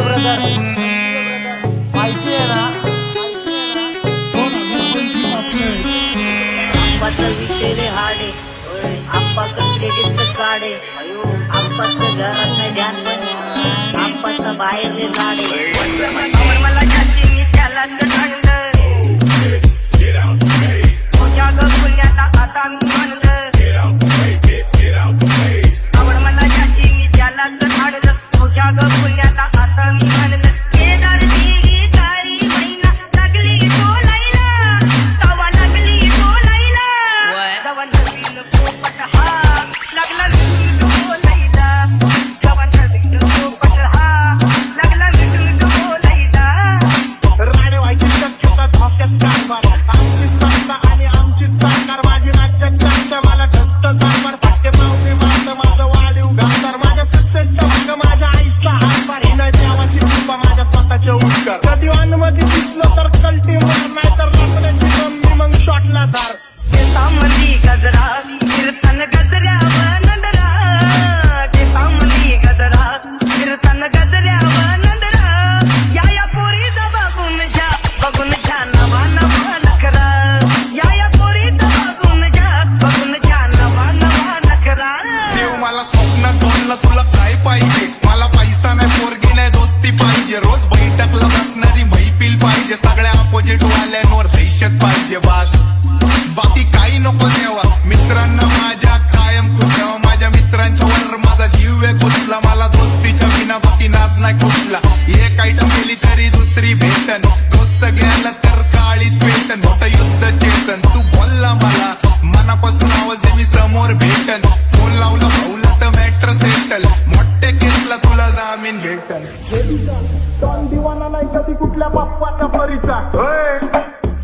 Brothers माहिती आहे ना? आप्पाचा विषय रे हाडे, आप्पाकडे क्रेडिटचं काढे, आप्पाचं घरात नाही ध्यान पण आप्पाचा बाहेर रे लाडे. मला ज्याची मी त्यालाच सांगलं, तुझ्या ग पुण्याला आता मी म्हणलं, आवड मला ज्याची मी त्यालाच सांगलं, तुझ्या ग पुण्याला आता मी म्हणलं. शेजारची काळी महिना लागली बोलायला, तवा लागली बोलायला, तवा नवीन पोपट हा लागला नीट बोलायला, तवा नवीन पोपट हा लागला नीट बोलायला. राणे व्हायची शक्यता धोक्यात कारभार, आमची सत्ता आणि आमची सरकार, माझी राज्यात चर्चा मला ठसत कारभार, फटके पावते मारत माझं वाढीव घालदार, माझ्या सक्सेसच्या मागं माझ्या आईचा हातभार, ही नाही देवाची कृपा माझ्या स्वतःचे उपकार. कधी अनमती दिसलं तर कल्टी मार, नाही तर लाकडाची गम्मी मग शॉटला धार. केसामंदी गजरा कीर्तन गजऱ्यावर नंदरा, केसामंदी गजरा कीर्तन गजऱ्यावर नंदरा, या पोरीचा बघून छा नवा नवा नखरा, या पोरीचा बघून छा नवा नवा नखरा. देव मला स्वप्न तोडलं, तुला काय पाहिजे? मला पैसा नाही, पोरगी नाही, दोस्ती पाहिजे, रोज बैठकला बसणारी मैफिल पाहिजे, सगळ्या अपोजिट वाल्यांवर दहशत पाहिजे, बास बाकी काही नको देवा. मित्रांना माझ्या कायम ठेवा, माझ्या मित्रांच्या वर माझा जीव आहे घुसला, मला दोस्तीच्या विना बाकी नाद नाही खुसला. एक आयटम केली तरी दुसरी भेटन, दोस्त गेला तर काळीच भेटन, मोठं युद्ध चेतन. तू बोलला मला मनापासून आवाज दे, मी समोर भेटन, फोन लावला भाऊला तर मॅटर सेटल, मोठे केसला तुला जामीन भेटन. डॉन दिवाना नाही कधी कुठल्या बाप्पाच्या परीचा,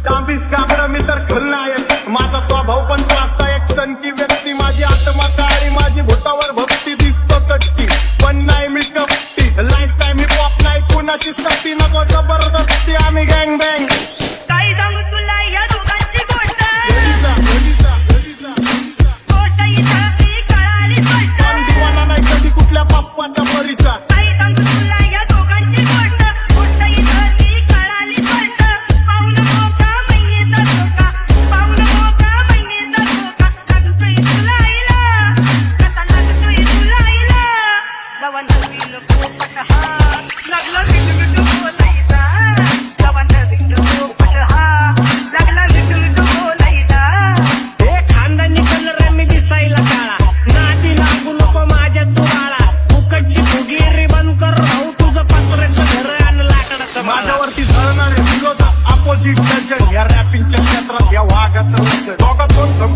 कांबीस काकडं मी तर खलनायक, माझा स्वभाव पण त्रासदायक, एक सनकी व्यक्ती, माझी आत्मा काळी, माझी भूतावर भक्ती दिसतो सट्टी, पण नाही मी कपटी, लाईफ टाईम ही पॉप नाही कुणाची सक्ती, नको जबरदस्ती, आम्ही गँग बँग. काय सांगू तुला या दोघांची गोष्ट, गोष्ट इथं मी कळाली गोष्ट, डॉन दिवाना नाही कधी कुठल्या बाप्पाच्या परीचा. काय सांगू तुला या दोघांची गोष्ट, गोष्ट इथं मी कळाली गोष्ट. पाऊन मोका महिनेचा धोका, पाऊन मोका महिनेचा धोका, लागतोय तुला आईला, कसा लागतोय तुला आईला, जवा नवीन पोपट हा लागला नीट बोलायला, जवा नवीन पोपट हा लागला नीट बोलायला. हे खानदानी कलर मी दिसायला काळा, नादी लागू नको माझ्या तू बाळा, फुकटची फुगीरी बंद कर, भाऊ तुझं पत्र्याचं घर आणि लाकडाचं माळा. माझ्यावरती झळणारे विरोध अपोजिट डजन, या रॅपिंगच्या क्षेत्रात या वाघाचं वजन, दोघात दोन